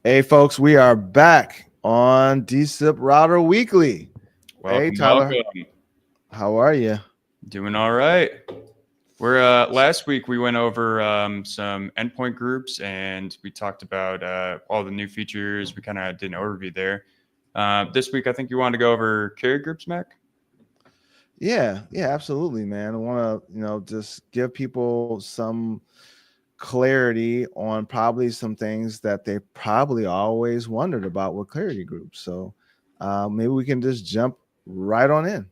Hey, folks, we are back on dSIPRouter Weekly. Hey, Welcome, Tyler, welcome. how are you? Doing all right. We're last week we went over some endpoint groups and we talked about all the new features. We kind of did an overview there. This week, I think you wanted to go over carrier groups, Mac. Yeah, absolutely, man. I want to, just give people some clarity on probably some things that they probably always wondered about with clarity groups. So maybe we can just jump right on in.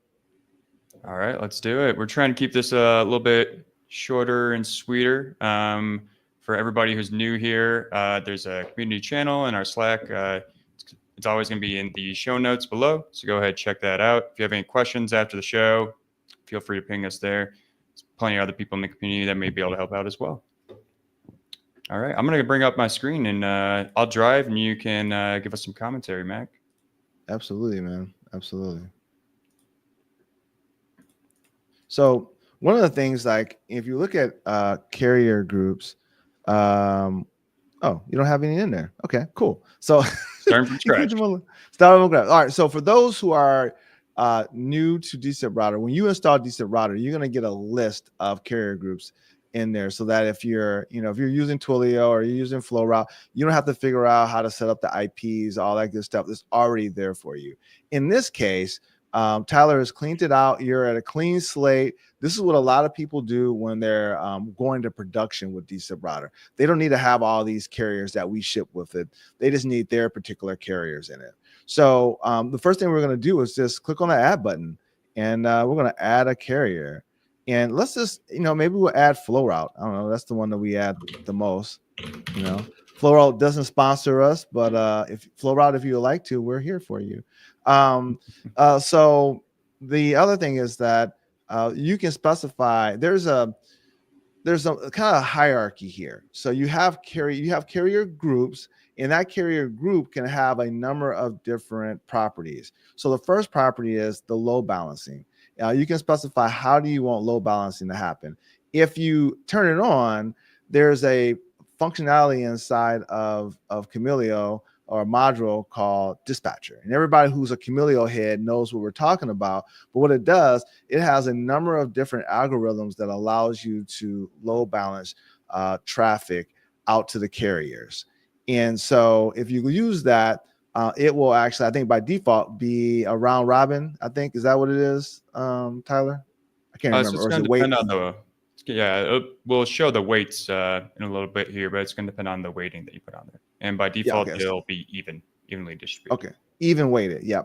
All right, let's do it. We're trying to keep this a little bit shorter and sweeter. For everybody who's new here, there's a community channel in our Slack. It's always going to be in the show notes below. So go ahead, check that out. If you have any questions after the show, feel free to ping us there. There's plenty of other people in the community that may be able to help out as well. All right, I'm going to bring up my screen and I'll drive and you can give us some commentary, Mac. Absolutely, man. Absolutely. So one of the things, like if you look at carrier groups, um, oh, you don't have any in there. Okay, cool. So Starting from you keep scratch. them on. Start on. All right. So for those who are new to dSIPRouter, when you install dSIPRouter, you're going to get a list of carrier groups in there, so that if you're using Twilio or you're using FlowRoute, you don't have to figure out how to set up the IPs, all that good stuff. It's already there for you. In this case, Tyler has cleaned it out. You're at a clean slate. This is what a lot of people do when they're going to production with dSIPRouter. They don't need to have all these carriers that we ship with it. They just need their particular carriers in it. So the first thing we're going to do is just click on the add button, and we're going to add a carrier. And let's just, maybe we'll add FlowRoute. I don't know. That's the one that we add the most. FlowRoute doesn't sponsor us, but if FlowRoute, if you would like to, we're here for you. So the other thing is that you can specify. There's a kind of hierarchy here. So you have carrier groups, and that carrier group can have a number of different properties. So the first property is the load balancing. You can specify how do you want load balancing to happen. If you turn it on, there's a functionality inside of Kamailio, or a module called dispatcher. And everybody who's a Kamailio head knows what we're talking about. But what it does, it has a number of different algorithms that allows you to load balance traffic out to the carriers. And so if you use that, it will actually, I think by default, be a round robin. I think, is that what it is, Tyler? I can't So remember. it's Or is going it to wait? depend on we'll show the weights in a little bit here, but it's going to depend on the weighting that you put on there. And by Yeah, default, okay. it'll be evenly distributed. Okay, even weighted. Yeah,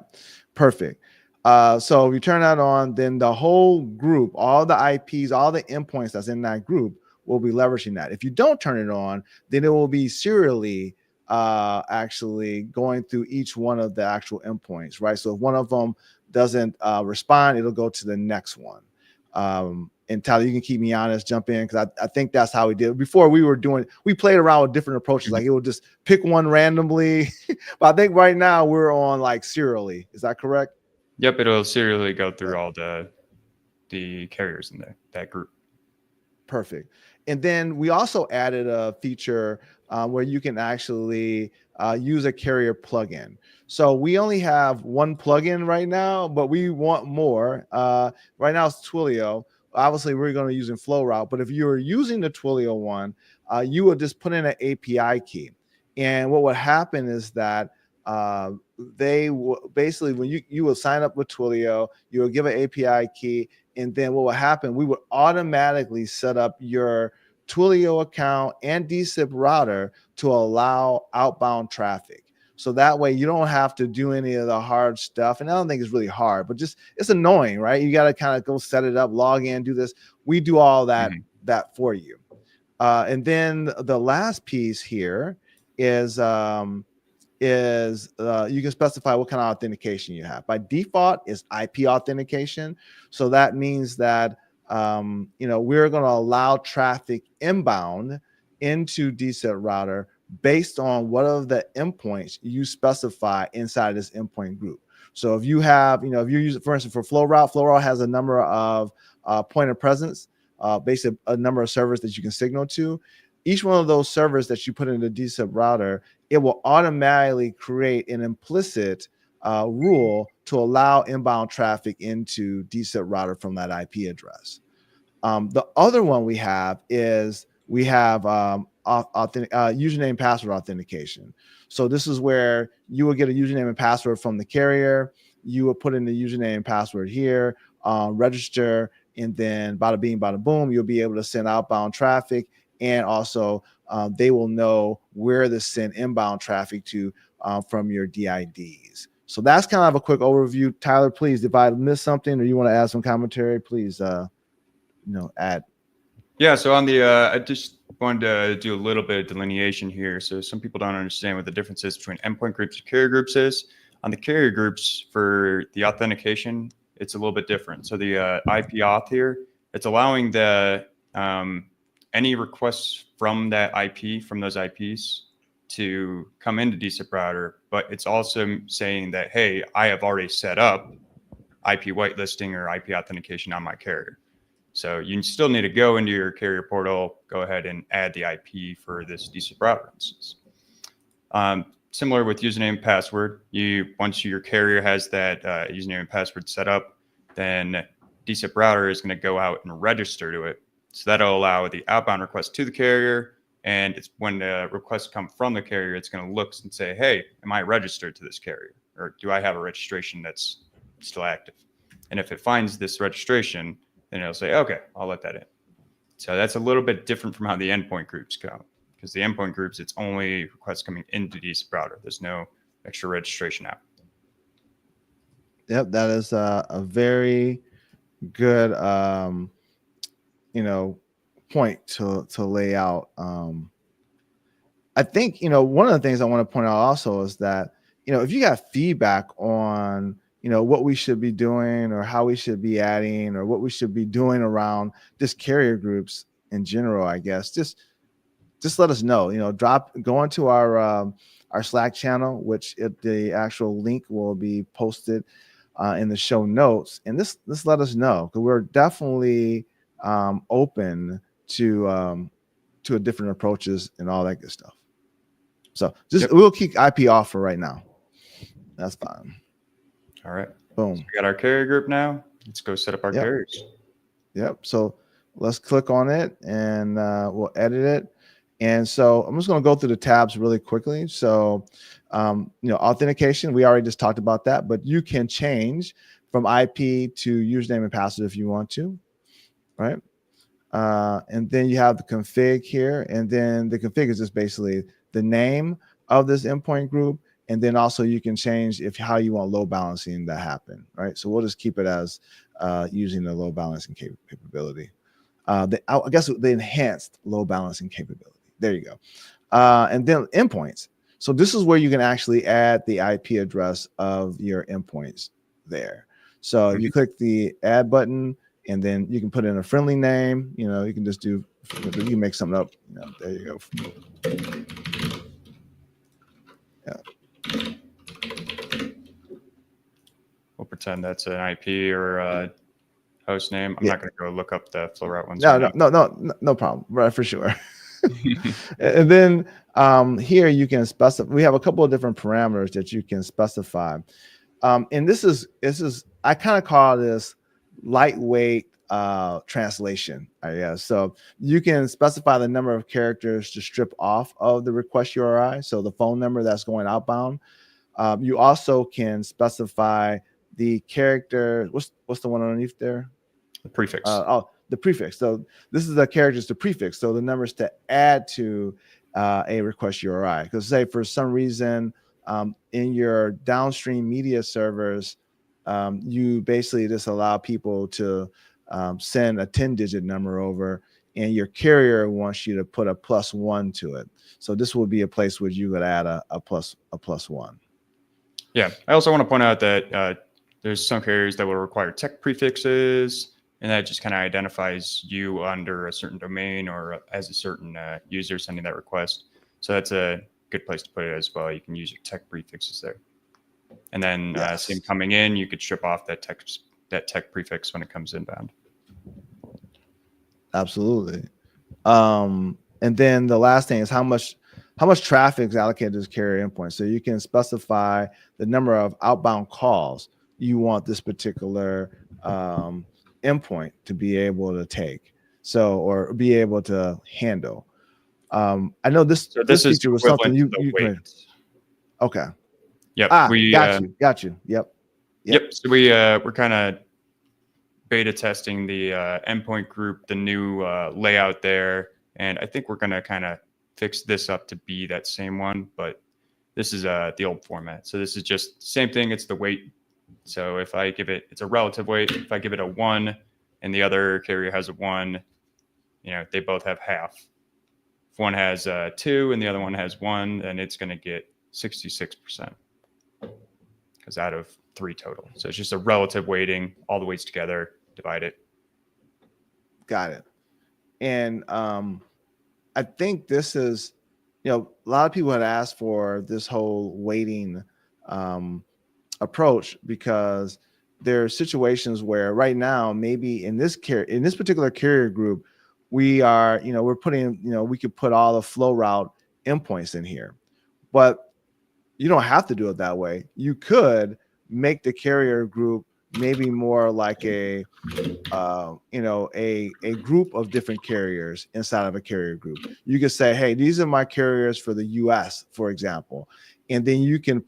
perfect. So if you turn that on, then the whole group, all the IPs, all the endpoints that's in that group will be leveraging that. If you don't turn it on, then it will be serially actually going through each one of the actual endpoints, right? So if one of them doesn't respond, it'll go to the next one. And Tyler, you can keep me honest, jump in, because I think that's how we did it. Before we played around with different approaches. Like it will just pick one randomly. But I think right now we're on like serially. Is that correct? Yep, it'll serially go Yeah. through all the carriers in that group. Perfect. And then we also added a feature where you can actually use a carrier plugin. So we only have one plugin right now, but we want more. Right now it's Twilio. Obviously, we're going to be using FlowRoute, but if you're using the Twilio one, you would just put in an API key. And what would happen is that they basically, when you will sign up with Twilio, you will give an API key, and then what will happen, we would automatically set up your Twilio account and dSIPRouter to allow outbound traffic. So that way you don't have to do any of the hard stuff. And I don't think it's really hard, but just it's annoying, right? You got to kind of go set it up, log in, do this. We do all that for you. And then the last piece here is you can specify what kind of authentication you have. By default is IP authentication. So that means that we're going to allow traffic inbound into dSIPRouter based on what of the endpoints you specify inside this endpoint group. So if you have, if you're using, for instance, for FlowRoute has a number of point of presence, basically a number of servers that you can signal to. each one of those servers that you put in the dSIPRouter, it will automatically create an implicit rule to allow inbound traffic into dSIPRouter from that IP address. The other one we have is we have username and password authentication. So this is where you will get a username and password from the carrier. You will put in the username and password here, register, and then bada bing, bada boom, you'll be able to send outbound traffic. And also they will know where to send inbound traffic to from your DIDs. So that's kind of a quick overview. Tyler, please, if I missed something or you want to add some commentary, please add. Yeah, so on the I just wanted to do a little bit of delineation here. So some people don't understand what the difference is between endpoint groups and carrier groups is. On the carrier groups, for the authentication, it's a little bit different. So the IP auth here, it's allowing the any requests from that IP, from those IPs, to come into dSIPRouter, but it's also saying that, hey, I have already set up IP whitelisting or IP authentication on my carrier. So you still need to go into your carrier portal, go ahead and add the IP for this dSIPRouter instance. Similar with username and password, once your carrier has that username and password set up, then dSIPRouter is going to go out and register to it. So that'll allow the outbound request to the carrier. And it's when the requests come from the carrier, it's going to look and say, hey, am I registered to this carrier? Or do I have a registration that's still active? And if it finds this registration, then it'll say, okay, I'll let that in. So that's a little bit different from how the endpoint groups go. Because the endpoint groups, it's only requests coming into dSIPRouter. There's no extra registration out. Yep, that is a very good point to lay out. I think one of the things I want to point out also is that if you got feedback on what we should be doing or how we should be adding or what we should be doing around just carrier groups in general, I guess just let us know. Go into our Slack channel, which the actual link will be posted in the show notes, and this let us know, because we're definitely open to different approaches and all that good stuff. So we'll keep IP off for right now. That's fine. All right. Boom. So we got our carrier group now. Let's go set up our carriers. Yep. So let's click on it and we'll edit it. And so I'm just going to go through the tabs really quickly. So, authentication, we already just talked about that, but you can change from IP to username and password if you want to, right? And then you have the config here, and then the config is just basically the name of this endpoint group, and then also you can change how you want load balancing to happen, right? So we'll just keep it as using the load balancing capability. I guess the enhanced load balancing capability. There you go. And then endpoints. So this is where you can actually add the IP address of your endpoints there. So if you click the add button, and then you can put in a friendly name. You can just you can make something up. There you go. Yeah. We'll pretend that's an IP or a host name. I'm not going to go look up the flow route ones. No problem. Right, for sure. And then here you can specify. We have a couple of different parameters that you can specify. And this is I kind of call this lightweight translation, I guess. So you can specify the number of characters to strip off of the request URI. So the phone number that's going outbound. You also can specify the character. What's the one underneath there? The prefix. The prefix. So this is the characters to prefix. So the numbers to add to a request URI. Because say for some reason in your downstream media servers, you basically just allow people to send a 10-digit number over, and your carrier wants you to put a +1 to it. So this will be a place where you would add a +1. Yeah. I also want to point out that there's some carriers that will require tech prefixes, and that just kind of identifies you under a certain domain or as a certain user sending that request. So that's a good place to put it as well. You can use your tech prefixes there. And then same coming in, you could strip off that tech prefix when it comes inbound. Absolutely. And then the last thing is how much traffic is allocated to this carrier endpoint. So you can specify the number of outbound calls you want this particular endpoint to be able to take, so or be able to handle. I know this So this is feature was something equivalent to the you weight. okay. Yep. Got you. Yep. So we're kind of beta testing the endpoint group, the new layout there, and I think we're going to kind of fix this up to be that same one, but this is the old format. So this is just the same thing. It's the weight. So if I give it, it's a relative weight. If I give it a 1 and the other carrier has a 1, they both have half. If one has 2 and the other one has 1, then it's going to get 66%, because out of 3 total. So it's just a relative weighting, all the weights together, divide it. Got it. And I think this is, a lot of people had asked for this whole weighting approach, because there are situations where right now, maybe in this particular carrier group, we are, we're putting, we could put all the flow route endpoints in here, but you don't have to do it that way. You could make the carrier group maybe more like a group of different carriers inside of a carrier group. You could say, hey, these are my carriers for the US, for example. And then you can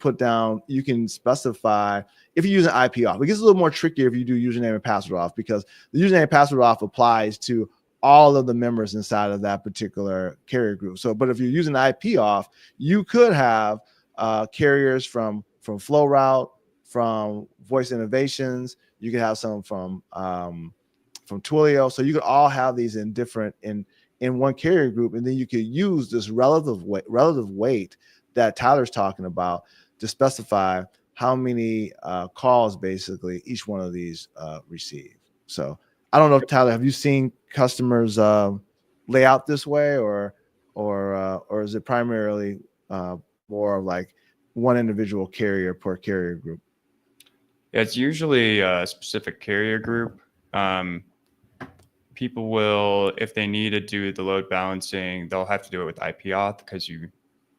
you can specify if you use an IP off. It gets a little more trickier if you do username and password off, because the username and password off applies to all of the members inside of that particular carrier group. So, but if you're using IP off, you could have carriers from Flow Route, from Voice Innovations. You could have some from Twilio. So you could all have these in one carrier group, and then you could use this relative weight that Tyler's talking about to specify how many calls basically each one of these receive. So I don't know, Tyler, have you seen customers lay out this way, or is it primarily more like one individual carrier per carrier group? Yeah, it's usually a specific carrier group. People will, if they need to do the load balancing, they'll have to do it with IP auth, because you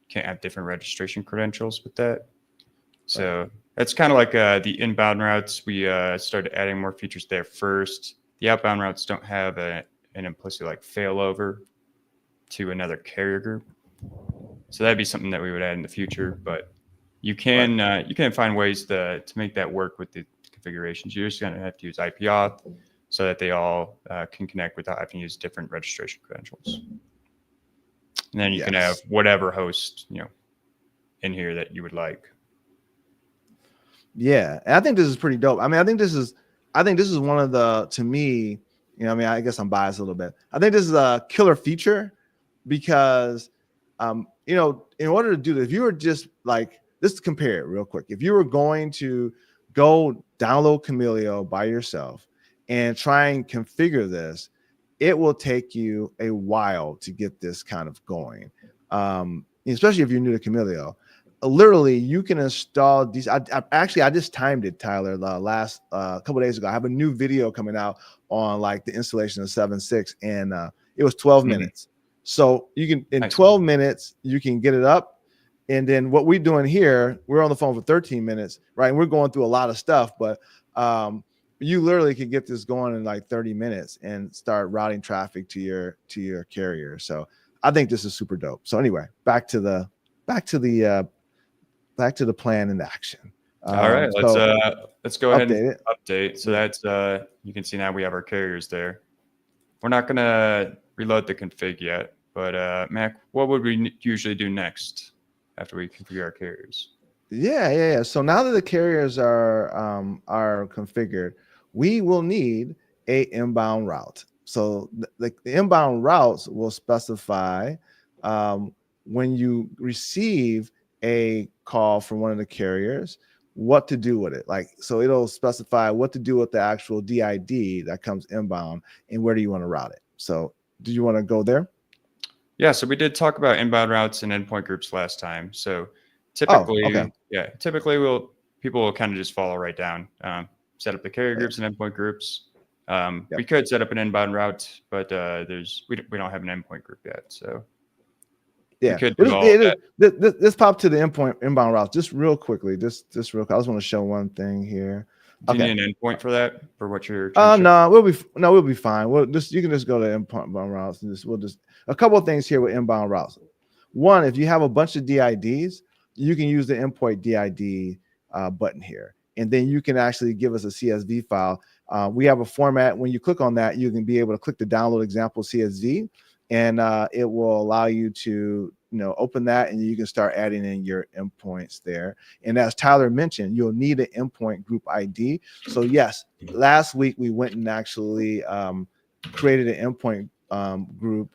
can't have different registration credentials with that. So that's kind of like the inbound routes. We started adding more features there first. The outbound routes don't have an implicit like failover to another carrier group. So that'd be something that we would add in the future, but you can find ways to make that work with the configurations. You're just going to have to use IP auth so that they all can connect without having to use different registration credentials. And then you can have whatever host, in here that you would like. Yeah. And I think this is pretty dope. I mean, I think this is one of the, to me, I guess I'm biased a little bit. I think this is a killer feature, because, in order to do this, if you were just like, let's compare it real quick. If you were going to go download Kamailio by yourself and try and configure this, it will take you a while to get this kind of going, especially if you're new to Kamailio. Literally, you can install these. I just timed it, Tyler, the last couple of days ago. I have a new video coming out on like the installation of 7.6, and it was 12 minutes. So you can, in 12 minutes, you can get it up. And then what we're doing here, we're on the phone for 13 minutes, right? And we're going through a lot of stuff, but you literally can get this going in like 30 minutes and start routing traffic to your carrier. So I think this is super dope. So anyway, back to the plan and action. All right, let's go ahead and update. So that's you can see now we have our carriers there. We're not gonna reload the config yet, but Mac, what would we usually do next after we configure our carriers? Yeah. So now that the carriers are configured, we will need a inbound route. So the inbound routes will specify when you receive a call from one of the carriers, what to do with it. Like, so it'll specify what to do with the actual DID that comes inbound and where do you want to route it. So do you want to go there? Yeah, so we did talk about inbound routes and endpoint groups last time. So typically, people will kind of just follow right down, set up the carrier groups and endpoint groups. We could set up an inbound route, but we don't have an endpoint group yet. So yeah, we could do all of that. This pop to the inbound routes just real quickly. Just real quick. I just want to show one thing here. Do you need an endpoint for that, for what you're No, trying to we'll be fine. You can just go to inbound routes and we'll just a couple of things here with inbound routes. One, if you have a bunch of DIDs, you can use the import DID button here, and then you can actually give us a CSV file. We have a format. When you click on that, you can be able to click the download example CSV, and it will allow you to open that, and you can start adding in your endpoints there. And as Tyler mentioned, you'll need an endpoint group ID. So yes, last week we went and actually created an endpoint group.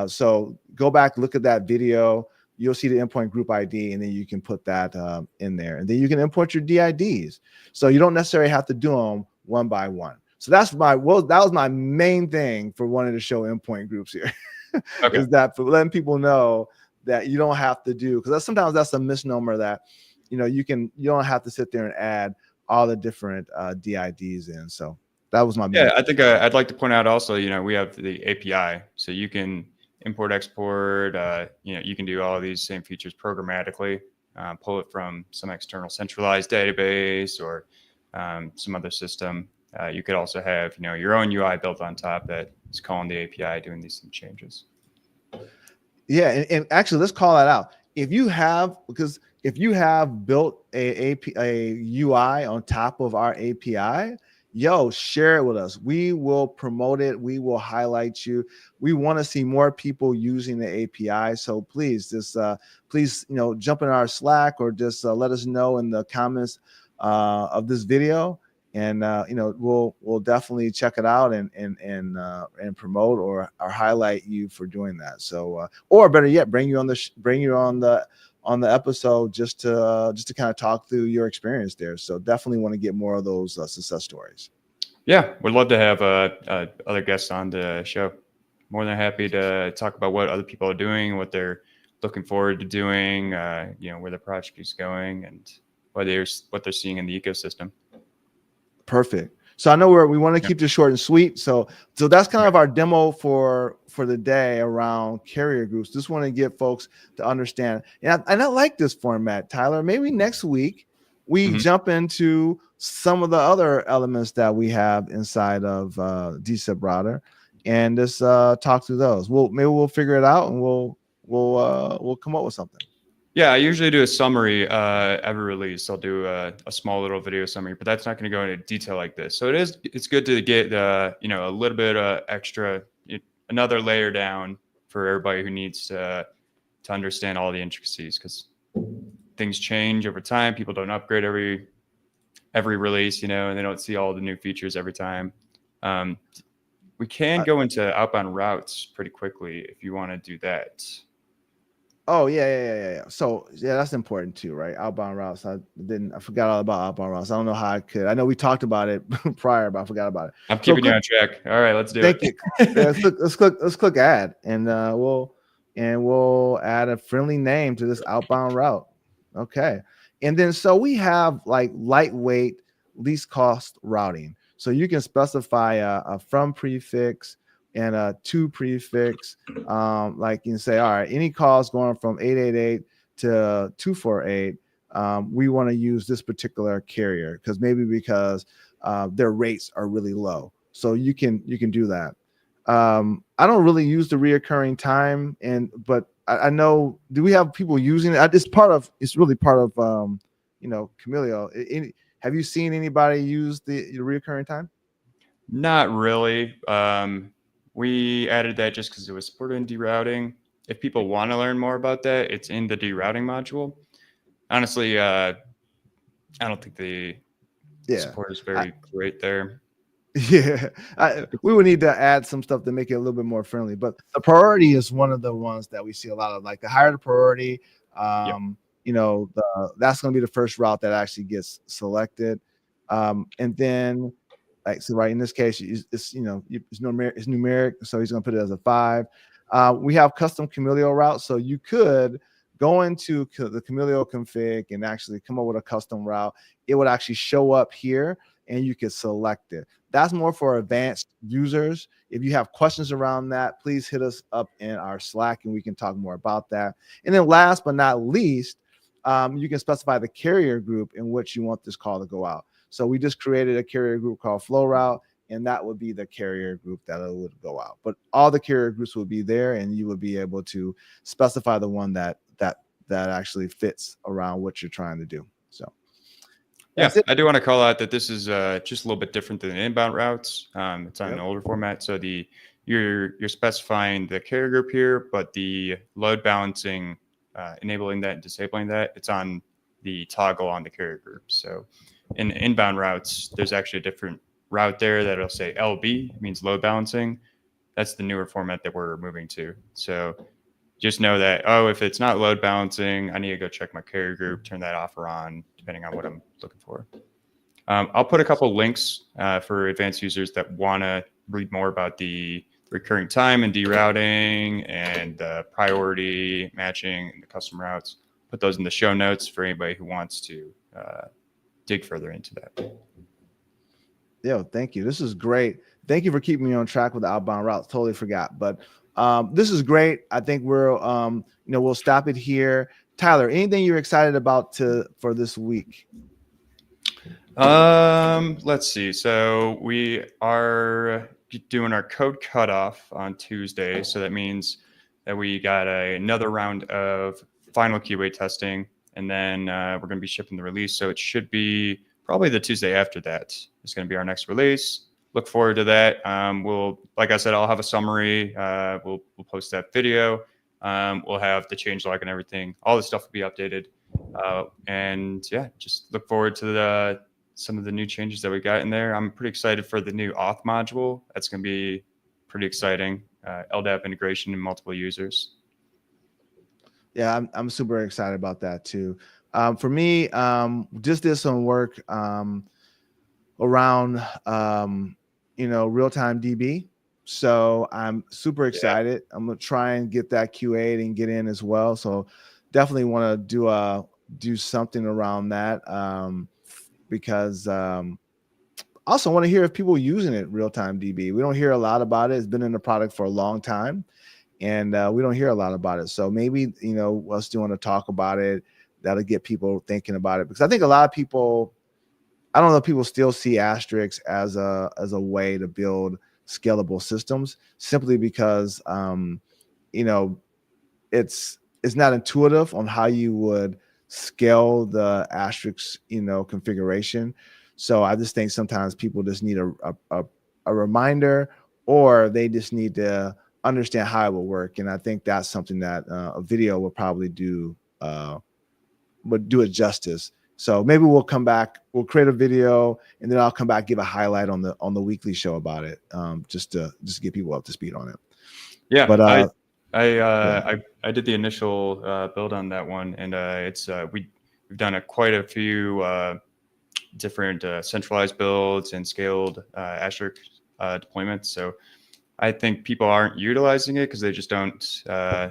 So go back, look at that video. You'll see the endpoint group ID, and then you can put that in there. And then you can import your DIDs. So you don't necessarily have to do them one by one. So that was my main thing for wanting to show endpoint groups here. Okay. Is that for letting people know that you don't have to do, because sometimes that's a misnomer that you don't have to sit there and add all the different DIDs in. So that was my main I think I'd like to point out also, we have the API, so you can import, export, you can do all of these same features programmatically, pull it from some external centralized database or some other system. You could also have, your own UI built on top that is calling the API, doing these changes. Yeah, and actually, let's call that out. If you have built a UI on top of our API, share it with us. We will promote it. We will highlight you. We want to see more people using the API. So please, jump in our Slack or just let us know in the comments of this video. And we'll definitely check it out and promote or highlight you for doing that. So or better yet, bring you on the episode just to kind of talk through your experience there. So definitely want to get more of those success stories. Yeah, we'd love to have other guests on the show. More than happy to talk about what other people are doing, what they're looking forward to doing, where the project is going, and what they're seeing in the ecosystem. Perfect. So I know we want to keep this short and sweet. So that's kind of our demo for the day around Carrier Groups. Just want to get folks to understand. And I like this format, Tyler. Maybe next week we jump into some of the other elements that we have inside of dSIPRouter and just talk through those. Maybe we'll figure it out and we'll come up with something. Yeah, I usually do a summary every release. I'll do a small little video summary, but that's not going to go into detail like this. So it's good to get a little bit extra, another layer down for everybody who needs to understand all the intricacies, because things change over time. People don't upgrade every release, and they don't see all the new features every time. We can go into outbound routes pretty quickly if you want to do that. Oh yeah. So that's important too, right? Outbound routes. I forgot all about outbound routes. I don't know how I could. I know we talked about it prior, but I forgot about it. I'm keeping you on track. All right, let's do it. Thank you. Let's click add, and we'll add a friendly name to this outbound route. Okay, and then so we have like lightweight, least cost routing. So you can specify a from prefix and a to prefix. Like you can say, all right, any calls going from 888 to 248, we want to use this particular carrier because their rates are really low. So you can do that. I don't really use the reoccurring time, but I know, do we have people using it? It's really part of Kamailio. Have you seen anybody use the reoccurring time? Not really. We added that just because it was supported in derouting. If people want to learn more about that, it's in the derouting module. Honestly, I don't think the support is very great there. Yeah, we would need to add some stuff to make it a little bit more friendly. But the priority is one of the ones that we see a lot of. Like the higher the priority, that's going to be the first route that actually gets selected, and then. Like, so right in this case, it's numeric, so he's going to put it as a 5. We have custom Kamailio routes, so you could go into the Kamailio config and actually come up with a custom route. It would actually show up here, and you can select it. That's more for advanced users. If you have questions around that, please hit us up in our Slack and we can talk more about that. And then last but not least, you can specify the carrier group in which you want this call to go out. So we just created a carrier group called Flow Route, and that would be the carrier group that it would go out. But all the carrier groups will be there, and you will be able to specify the one that actually fits around what you're trying to do. So yeah, I do want to call out that this is just a little bit different than inbound routes. It's on an older format, so you're specifying the carrier group here, but the load balancing, enabling that and disabling that, it's on the toggle on the carrier group. So in inbound routes, there's actually a different route there that'll say LB, means load balancing. That's the newer format that we're moving to. So just know that, if it's not load balancing, I need to go check my carrier group, turn that off or on, depending on what I'm looking for. I'll put a couple links for advanced users that want to read more about the recurring time and derouting and priority matching and the custom routes. Put those in the show notes for anybody who wants to dig further into that. Yeah, thank you. This is great. Thank you for keeping me on track with the outbound routes. Totally forgot, but this is great. I think we'll stop it here. Tyler, anything you're excited about for this week? Let's see. So we are doing our code cutoff on Tuesday. So that means that we got another round of final QA testing, and then we're going to be shipping the release. So it should be probably the Tuesday after that is going to be our next release. Look forward to that. Like I said, I'll have a summary. We'll post that video. We'll have the changelog and everything. All this stuff will be updated. And yeah, just look forward to some of the new changes that we got in there. I'm pretty excited for the new auth module. That's going to be pretty exciting. LDAP integration in multiple users. Yeah, I'm super excited about that too. For me, just did some work around real-time DB. So I'm super excited. Yeah. I'm gonna try and get that QA'd and get in as well. So definitely want to do something around that because also want to hear if people are using it real-time DB. We don't hear a lot about it. It's been in the product for a long time, and we don't hear a lot about it. So maybe us doing a talk about it, that'll get people thinking about it, because I think a lot of people, I don't know if people still see Asterisk as a way to build scalable systems, simply because it's not intuitive on how you would scale the Asterisk configuration. So I just think sometimes people just need a reminder, or they just need to understand how it will work. And I think that's something that a video will probably do it justice. So maybe we'll come back, we'll create a video, and then I'll come back, give a highlight on the weekly show about it, just to get people up to speed on it. Yeah, but I did the initial build on that one, and we've done quite a few different centralized builds and scaled Asterisk deployments. So I think people aren't utilizing it because they just don't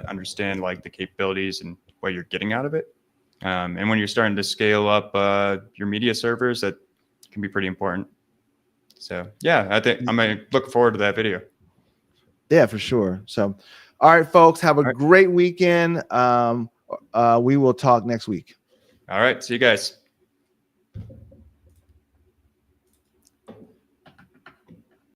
understand like the capabilities and what you're getting out of it. And when you're starting to scale up your media servers, that can be pretty important. So yeah, I think I'm looking forward to that video. Yeah, for sure. So, all right, folks, have a great weekend. We will talk next week. All right. See you guys.